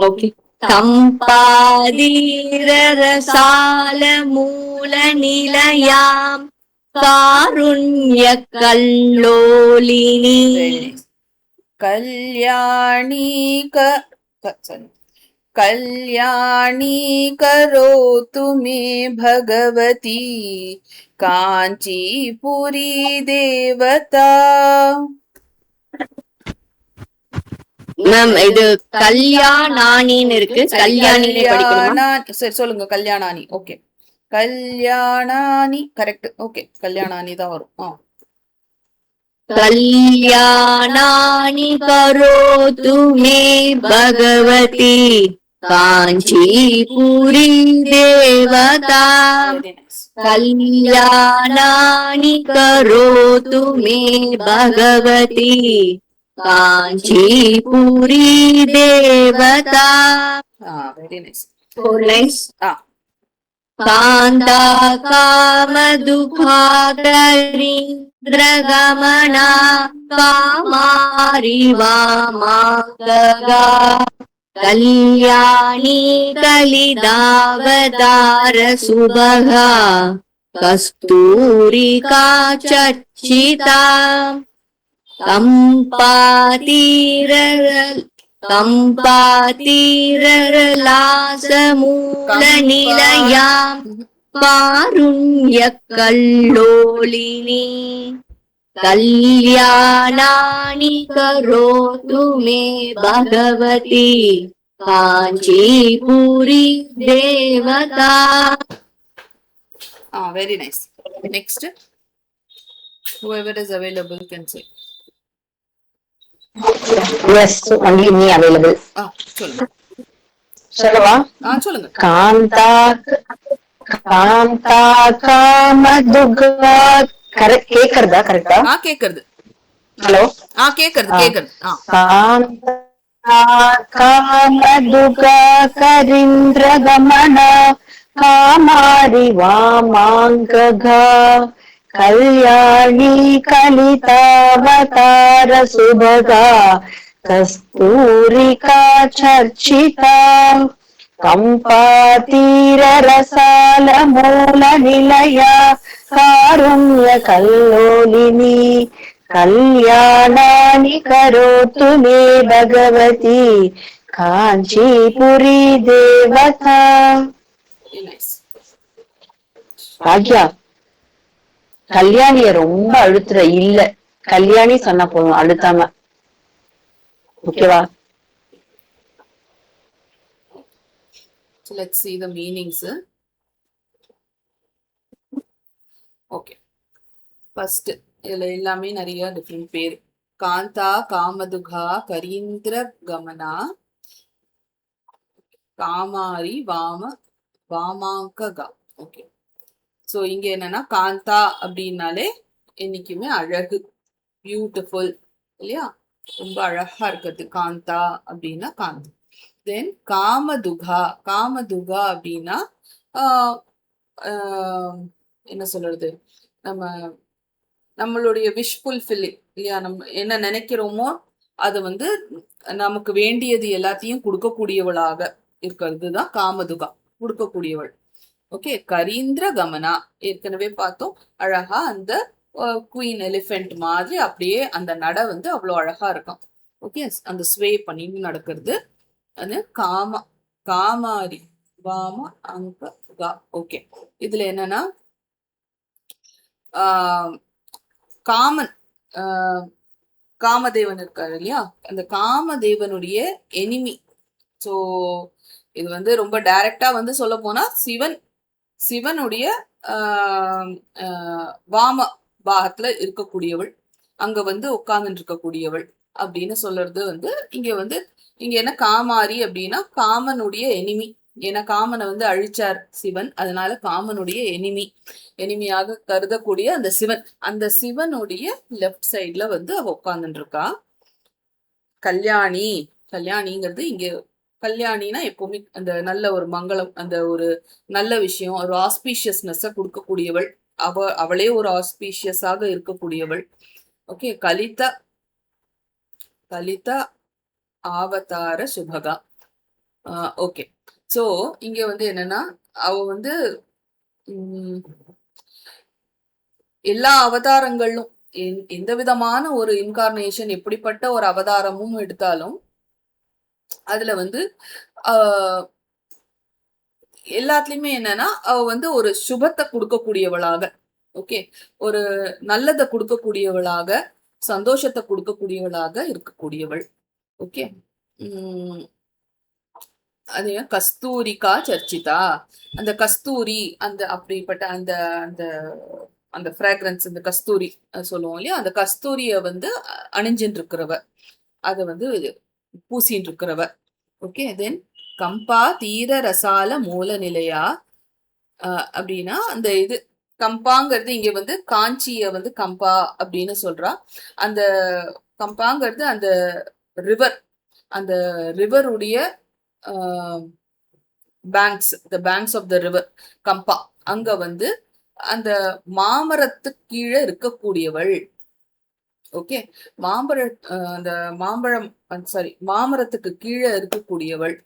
ओके कंपादीर रसाल मूल निलया कारुण्य कल्लोलिनी வெரி நைஸ் கல்யாணி कल्याणी करोतु मे भगवती कांचीपुरी देवता மேம் இது கல்யாணானின்னு இருக்கு கல்யாணினே படிக்கணுமா சரி சொல்லுங்க கல்யாணானி ஓகே கல்யாணானி கரெக்ட் ஓகே கல்யாணானி தான் வரும் कल्याणानि करोतु मे भगवती काञ्चीपुरी देवता வெரி நைஸ் कल्याणानि करोतु मे भगवती काञ्चीपुरी देवता வெரி நைஸ் so nice காந்தா காமதுகாகரீந்திரகமனா காமாரி வாமாங்ககா கல்யாணி கலிதாவதார சுபகா கஸ்தூரிகா சர்ச்சிதா கம்பாதீரலாசமூல நிலையாம் காருண்ய கல்லோலினி கல்யாணானி கரோது மே பகவதி காஞ்சிபுரி தேவதா. Very nice. Next, whoever is available can say. Yes, only me available. சொல்லுங்க. சொல்லவா? சொல்லுங்க. காந்தா காந்தா காமதுகா கேக்குறதா கரெக்டா? கேக்குறது. ஹலோ கேக்குறது. காந்தா காமதுகா கரீந்திரகமனா காமாரி வாமாங்ககா கல்யாணி கலிதாவதார சுபகா கஸ்தூரிகா சர்ச்சிதா கம்பாதீர ரசால மூல நிலையா காருண்ய கல்லோலினி கல்யாணானி கரோத்து மே பகவதி காஞ்சிபுரி தேவதா. ராஜா கல்யாணிய ரொம்ப அழுத்துற இல்ல, கல்யாணி சொன்னா போதும் அழுத்தாம. ஓகேவா? So let's see the meanings. Okay. First, இதுல எல்லாமே நிறைய டிஃப்ரெண்ட் பேர். காந்தா காமதுகா கரீந்திர கமனா காமாரி வாமாங்ககா. ஓகே. ஸோ இங்க என்னன்னா காந்தா அப்படின்னாலே என்னைக்குமே அழகு, பியூட்டிஃபுல் இல்லையா, ரொம்ப அழகா இருக்கிறது காந்தா அப்படின்னா காந்தா. தென் காமதுகா அப்படின்னா என்ன சொல்றது, நம்மளுடைய விஷ் ஃபுல்ஃபில்லிங் இல்லையா, நம்ம என்ன நினைக்கிறோமோ அது வந்து நமக்கு வேண்டியது எல்லாத்தையும் கொடுக்கக்கூடியவளாக இருக்கிறது தான் காமதுகா, கொடுக்கக்கூடியவள். ஓகே. கரீந்திர கமனா ஏற்கனவே பார்த்தோம், அழகா அந்த குயின் எலிஃபென்ட் மாதிரி அப்படியே அந்த நட வந்து அவ்வளோ அழகா இருக்கும். ஓகே. அந்த ஸ்வே பண்ணிட்டு நடக்கிறது அது காமாரி வாம அங்க கா. ஓகே. இதுல என்னன்னா காமன் காமதேவன் இருக்காரு இல்லையா, அந்த காமதேவனுடைய எனிமி. ஸோ இது வந்து ரொம்ப டைரக்டா வந்து சொல்ல போனா சிவனுடைய வாம பாகத்துல இருக்கக்கூடியவள், அங்க வந்து உட்கார்ந்துட்டு இருக்கக்கூடியவள் அப்படின்னு சொல்றது வந்து இங்க என்ன காமாரி அப்படின்னா காமனுடைய எனிமி. ஏன்னா காமனை வந்து அழிச்சார் சிவன், அதனால காமனுடைய எனிமியாக கருதக்கூடிய அந்த சிவனுடைய லெஃப்ட் சைட்ல வந்து அவ உட்கார்ந்துட்டு இருக்கா. கல்யாணிங்கிறது இங்க கல்யாணினா எப்பவுமே அந்த நல்ல ஒரு மங்களம், அந்த ஒரு நல்ல விஷயம், ஒரு ஆஸ்பீஷியஸ்னஸ கொடுக்கக்கூடியவள், அவளே ஒரு ஆஸ்பீஷியஸாக இருக்கக்கூடியவள். ஓகே. கலிதா ஆவதார சுபகா. ஓகே. சோ இங்க வந்து என்னன்னா அவ வந்து எல்லா அவதாரங்களும் எந்த விதமான ஒரு இன்கார்னேஷன், எப்படிப்பட்ட ஒரு அவதாரமும் எடுத்தாலும் அதுல வந்து எல்லாத்துலயுமே என்னன்னா அவ வந்து ஒரு சுபத்தை கொடுக்கக்கூடியவளாக, ஓகே, ஒரு நல்லதை கொடுக்கக்கூடியவளாக, சந்தோஷத்தை கொடுக்கக்கூடியவளாக இருக்கக்கூடியவள். ஓகே. அது கஸ்தூரிகா சர்ச்சிதா, அந்த கஸ்தூரி அந்த அப்படிப்பட்ட அந்த அந்த அந்த ஃப்ராக்ரன்ஸ், அந்த கஸ்தூரி சொல்லுவோம் இல்லையா, அந்த கஸ்தூரிய வந்து அணிஞ்சின்னு இருக்கிறவ, அதை வந்து பூசின்னு இருக்கிறவ. ஓகே. தென் கம்பா தீர ரசால மூல நிலையா அப்படின்னா அந்த இது கம்பாங்கிறது இங்க வந்து காஞ்சிய வந்து கம்பா அப்படின்னு சொல்றா. அந்த கம்பாங்கிறது அந்த ரிவர், அந்த ரிவருடைய banks, the banks of the river Kampa, அங்க வந்து அந்த மாமரத்துக்கு கீழே இருக்கக்கூடியவள். ஓகே, மாம்பழ அந்த மாம்பழம் சாரி மாமரத்துக்கு கீழே இருக்கக்கூடியவள்.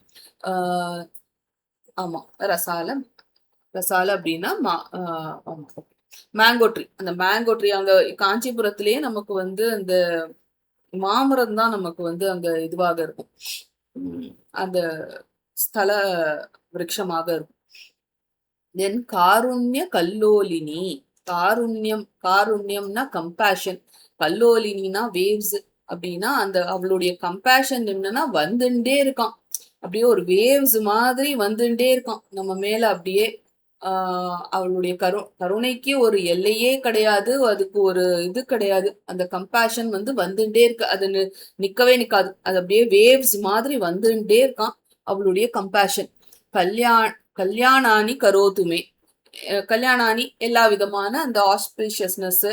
ஆமா, ரசால ரசால அப்படின்னா மேங்கோ ட்ரீ. அந்த மேங்கோ ட்ரீ அங்க காஞ்சிபுரத்திலேயே நமக்கு வந்து அந்த மாமரம் தான் நமக்கு வந்து அங்க இதுவாக இருக்கும், அந்த ஸ்தல விருட்சமாக இருக்கும். தென் காருண்ய கல்லோலினி, காருண்யம்னா கம்பேஷன், கல்லோலினா வேவ்ஸ். அப்படின்னா அந்த அவளுடைய கம்பேஷன் என்னன்னா வந்துட்டே இருக்கான், அப்படியே ஒரு வேவ்ஸ் மாதிரி வந்துட்டே இருக்கான் நம்ம மேல. அப்படியே அவளுடைய கருணைக்கு ஒரு எல்லையே கிடையாது, அதுக்கு ஒரு இது கிடையாது. அந்த கம்பேஷன் வந்து வந்துட்டே இருக்கு, அது நிக்கவே நிக்காது, அது அப்படியே வேவ்ஸ் மாதிரி வந்துட்டே இருக்கான் அவளுடைய கம்பேஷன். கல்யாணானி கரோதுமே, கல்யாணானி எல்லா விதமான அந்த ஆஸ்பிஷியஸ்னஸ்,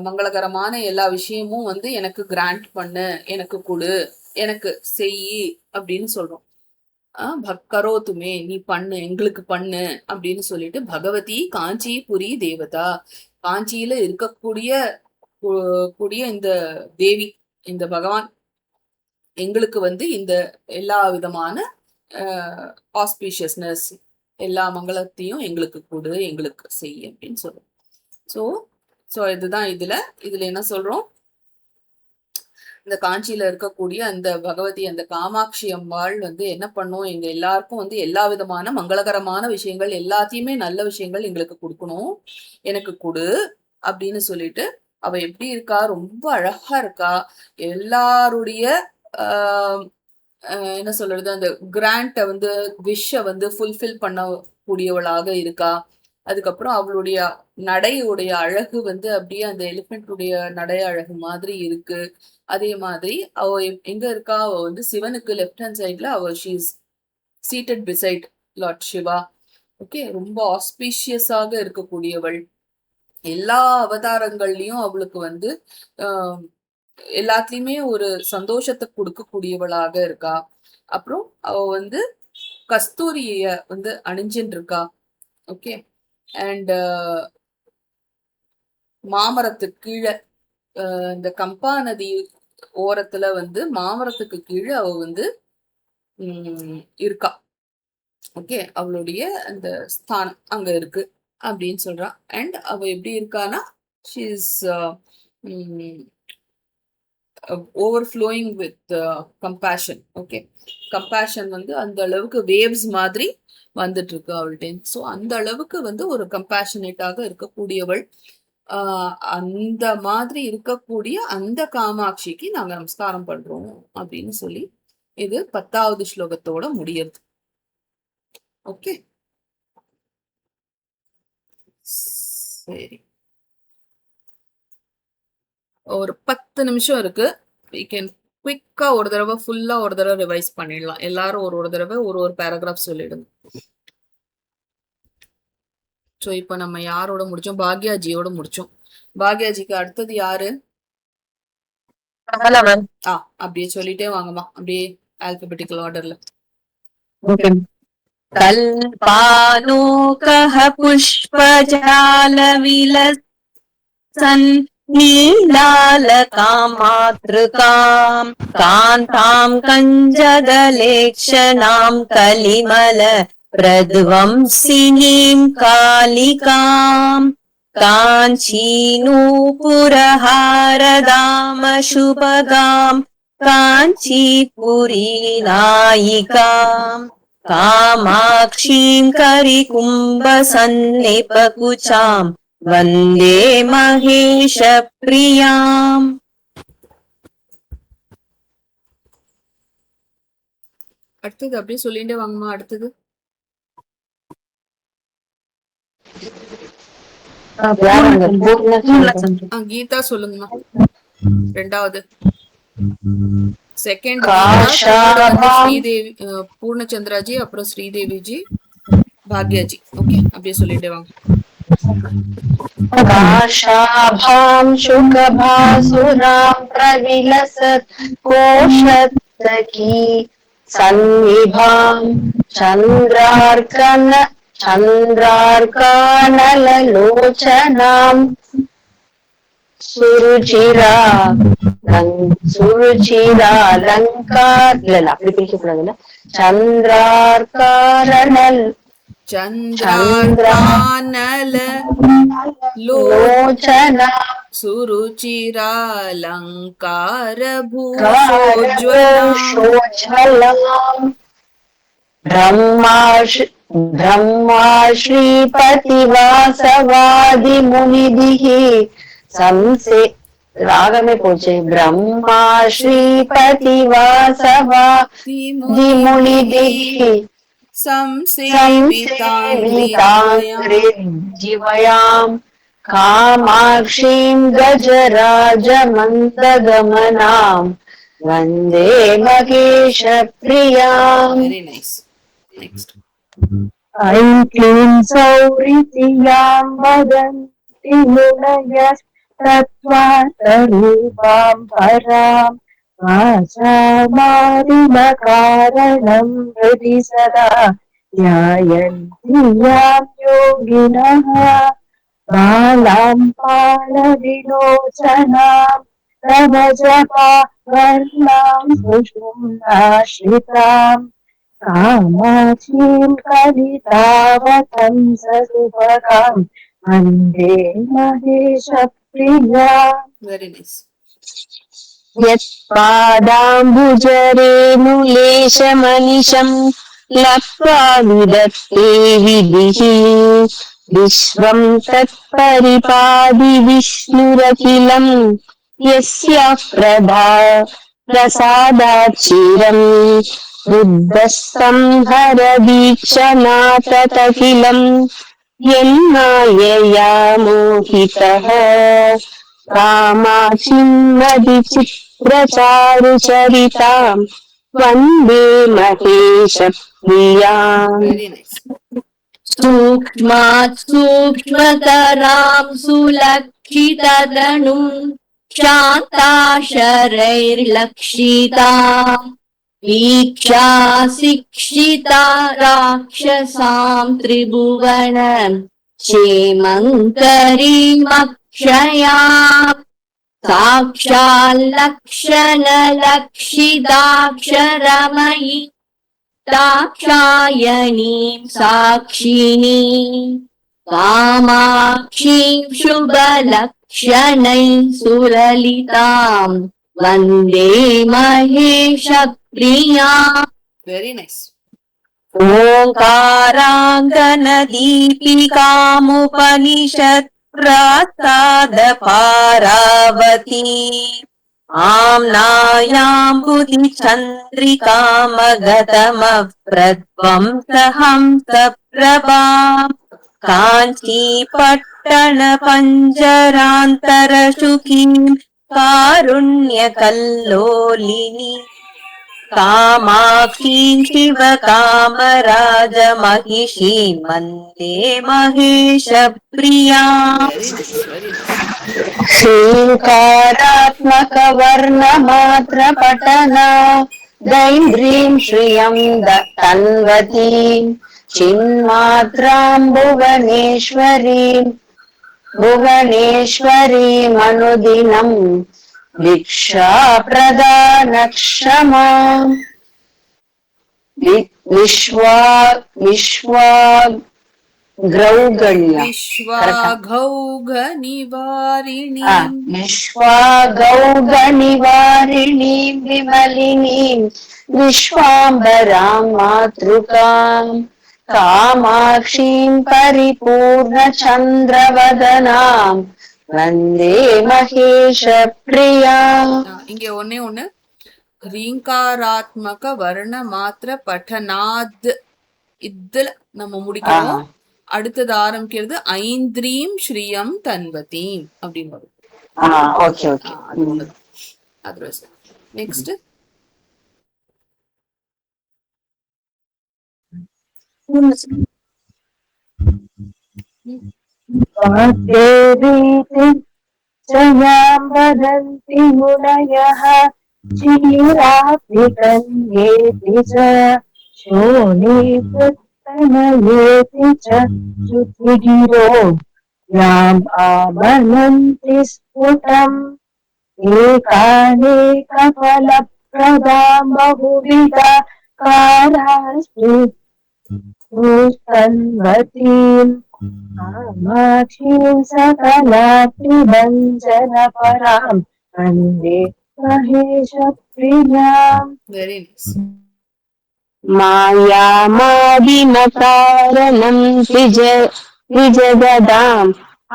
மங்களகரமான எல்லா விஷயமும் வந்து எனக்கு கிராண்ட் பண்ணு, எனக்கு கொடு, எனக்கு செய் அப்படின்னு சொல்றோம். கரோத்துமே, நீ பண்ணு, எங்களுக்கு பண்ணு அப்படின்னு சொல்லிட்டு பகவதி காஞ்சிபுரி தேவதா, காஞ்சியில இருக்கக்கூடிய இந்த தேவி, இந்த பகவான் எங்களுக்கு வந்து இந்த எல்லா விதமான ஆஸ்பிஷியஸ்னஸ், எல்லா மங்களத்தையும் எங்களுக்கு கொடு, எங்களுக்கு செய் அப்படின்னு சொல்றோம். ஸோ இதுதான் இதுல என்ன சொல்றோம், இந்த காஞ்சியில இருக்கக்கூடிய அந்த பகவதி, அந்த காமாட்சி அம்பாள் வந்து என்ன பண்ணும், எங்க எல்லாருக்கும் வந்து எல்லா விதமான மங்களகரமான விஷயங்கள், எல்லாத்தையுமே நல்ல விஷயங்கள் எங்களுக்கு கொடுக்கணும், எனக்கு கொடு அப்படின்னு சொல்லிட்டு. அவ எப்படி இருக்கா, ரொம்ப அழகா இருக்கா. எல்லாருடைய என்ன சொல்றது, அந்த கிராண்ட வந்து விஷ வந்து ஃபுல்ஃபில் பண்ணக்கூடியவளாக இருக்கா. அதுக்கப்புறம் அவளுடைய நடையுடைய அழகு வந்து அப்படியே அந்த எலிஃபென்ட்டுடைய நடை அழகு மாதிரி இருக்கு. அதே மாதிரி அவ எங்க இருக்கா, அவ வந்து சிவனுக்கு லெஃப்ட் ஹேண்ட் சைட்ல அவ she is seated beside Lord Shiva. Okay, ரொம்ப ஆஸ்பீஷியஸாக இருக்கக்கூடியவள். எல்லா அவதாரங்கள்லயும் அவளுக்கு வந்து எல்லாத்துலயுமே ஒரு சந்தோஷத்தை கொடுக்கக்கூடியவளாக இருக்கா. அப்புறம் அவ வந்து கஸ்தூரிய வந்து அணிஞ்சின்னு இருக்கா. ஓகே, அண்ட் மாமரத்துக்கு கீழே இந்த கம்பா நதி ஓரத்துல வந்து மாமரத்துக்கு கீழே அவ வந்து இருக்கா. ஓகே, அவளுடைய அந்த ஸ்தானம் அங்க இருக்கு அப்படின்னு சொல்றா. அண்ட் அவ எப்படி இருக்கானா, she is overflowing with compassion. Okay, compassion வந்து அந்த அளவுக்கு வேவ்ஸ் மாதிரி வந்துட்டு இருக்கு அவள்கிட்ட. ஸோ அந்த அளவுக்கு வந்து ஒரு கம்பேஷனேட்டாக இருக்கக்கூடியவள். அந்த மாதிரி இருக்கக்கூடிய அந்த காமாட்சிக்கு நாங்க நமஸ்காரம் பண்றோம் அப்படின்னு சொல்லி இது 10வது ஸ்லோகத்தோட முடியுது. ஓகே, சரி, ஒரு 10 நிமிஷம் இருக்கு. we can குவிக்கா ஒரு தடவை ஃபுல்லா ஒரு தடவை ரிவைஸ் பண்ணிடலாம். எல்லாரும் ஒரு தடவை ஒரு பேராகிராஃப் சொல்லிடுங்க. ஸோ இப்போ நம்ம யாரோட முடிச்சோம், பாக்யாஜியோட முடிச்சோம். பாக்யாஜிக்கு அடுத்தது யாரு? அப்படியே சொல்லிட்டே வாங்கம்மா, அப்படியே ஆல்பபெட்டிக்கல் ஆர்டர்ல. கல்பானோகஹ புஷ்பஜால விலசன் நீலாலகாம் மாத்ருகாம் காந்தாம் கஞ்சதலேக்ஷணாம் கலிமல பிரத்வம்சினீம் காலிகாம் காஞ்சீநூபுரஹாரதாம சுபகாம் காஞ்சிபுரி நாயிகாம் காமாட்சீம் கரிகும்பசன்னிபகுச்சாம் வந்தே மகேஷ பிரியாம். அடுத்தது அப்படியே சொல்லிட்டே வாங்கம்மா. அடுத்தது கீதா சொல்லுங்கம்மா. ரெண்டாவது செகண்ட் ஸ்ரீதேவி, பூர்ணச்சந்திராஜி, அப்புறம் ஸ்ரீதேவிஜி, பாக்யாஜி. ஓகே, அப்படியே சொல்லிட்டே வாங்க. காஷாபாம் சுகபாசுராம் பிரவிலசத் கோஷத்தகி சன்னிபாம் चन्द्रार्कानललोचनाम् சுருச்சிரா சுருச்சிராலங்கார் இல்ல அப்படி பிரிக்க கூடாதுல்ல சந்திரார்காரணல் चन्द्रार्कानल லோச்சனா सुरुचिरालङ्कारभूषोज्ज्वलाम् ब्रह्मा श्रीपतिवासवादि मुनिभिः संसे रागमे पोचे ब्रह्मा श्रीपतिवासवादि मुनिभिः संसेविताङ्घ्रिजीवयाम् कामाक्षीम् गजराजमन्दगमनाम् वन्दे महेशप्रियाम्. Very nice. Next. ऐं क्लीं सौरित्यां वदन्ति मुनयस्तत्त्वार्थरूपां परां वाचामारिमकारणं हृदि सदा ध्यायन्ति यां योगिनः बालां पालविलोचनां तव जपा वर्णां सुषुम्नाश्रिताम् कामाक्षीं कलितावतं ससुभगां वन्दे महेशप्रियाम्. Very nice. यत्पादाम्बुजरेणुलेशमनिशम् लप्त्वा विदत्ते विधिः विश्वं तत्परिपादि विष्णुरखिलम् यस्याः प्रसादाच्चिरम् बुद्धस्तं हरदीक्षनाथतखिलम् यन्मायया मोहितः कामाक्षिं वन्दे महेशप्रियाम्. Very nice. सूक्ष्मात् सूक्ष्मतरां सुलक्षितधनुं शान्ताशरैर्लक्षिताम् वीक्षा शिक्षिता राक्षसां त्रिभुवन क्षेमङ्करीमक्षयाम् साक्षाल्लक्षणलक्षिताक्षरमयि दाक्षायणीं साक्षिणीं कामाक्षीं शुभलक्षणैः सुललितां वन्दे महेशप्रियाम्. Very nice. ओङ्काराङ्गनदीपिकामुपनिषत् प्रासादपारावती आम्नायाम्बुधिचन्द्रिकामगतमप्रध्वंसहंसप्रभाम् काञ्चीपट्टणपञ्जरान्तरशुकीम् कारुण्यकल्लोलिनी कामाक्षीं शिवकामराजमहिषीं वन्दे महेशप्रियाम्. Very nice. Very nice. श्रीकारात्मकवर्णमात्रपटना दैन्द्रीं श्रियं तन्वतीं चिन्मात्रां भुवनेश्वरीमनुदिनम् भिक्षा प्रदानक्षमाम् विश्वागौगण्य विश्वागौगनिवारिणीं विमलिनीं विश्वाम्बरां मातृकाम् कामाक्षीं परिपूर्णचन्द्रवदनाम् वन्दे महेशप्रियाम्. இங்க ஒண்ணு ரீங்காராத்மக வர்ண மாத்திர பட்டனாத் இதுல நம்ம முடிக்கணும். அடுத்தது ஆரம்பிக்கிறது ஐந்திரீம் ஸ்ரீயம் தன்வதீம் அப்படின்னு வரும். Okay okay. அதர்வைஸ் நெக்ஸ்ட் जयां वदन्ति मुनयः क्षीराब्धिकन्येति च शोणे तनयेति च श्रुतिगिरो याम् आमनन्ति स्फुटम् एकानेकफलप्रदाम् बहुविधा कारास्तुतन्वतीम् कामाक्षीम् सकलात्रिभञ्जनपराम् वन्दे महेशप्रियाम् Very nice. मायामादिमकारणम् त्रिजगदाम्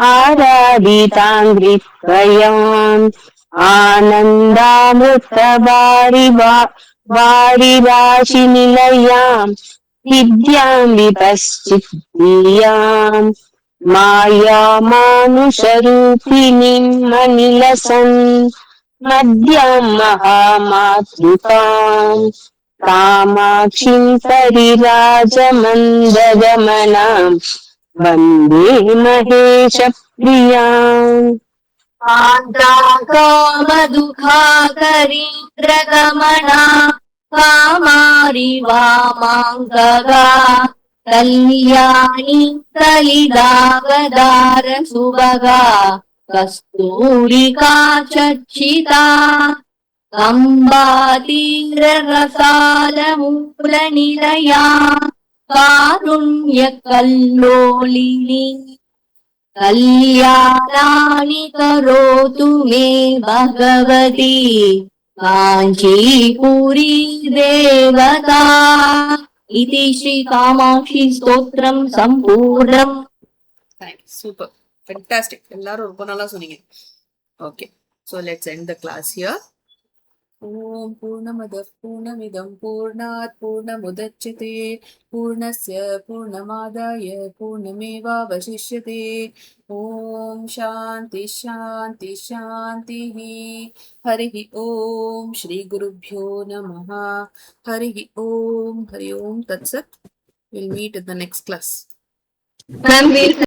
आराधिताङ्घ्रित्रयाम् वारिराशिनिलयाम् विद्याम् विपश्चित्याम् मायामानुषरूपिणीम् अनिलसन् मद्याम् महामातृकाम् कामाक्षीम् परिराजमन्दगमनाम् वन्दे महेशप्रियाम् कान्ताकामदुःखाकरीन्द्रगमना कामारि वामाङ्गगा कल्याणी कलिदावदार सुभगा कस्तूरिका चर्चिता कम्बातीररसालमूलनिलया कारुण्यकल्लोलिनी कल्याणानि करोतु मे भगवती काञ्चीपुरी देवता इति श्री कामाक्षी स्तोत्रम् सम्पूर्णम्. Thanks. Super. Fantastic. எல்லாரும் ரொம்ப நல்லா சொன்னீங்க. Okay. So let's end the class here. ॐ पूर्णमदः पूर्णमिदं पूर्णात् पूर्णमुदच्यते पूर्णस्य पूर्णमादाय पूर्णमेवावशिष्यते ॐ शान्ति शान्ति शान्तिः हरिः ॐ श्रीगुरुभ्यो नमः हरिः ॐ तत्सत्. We'll meet in the next class.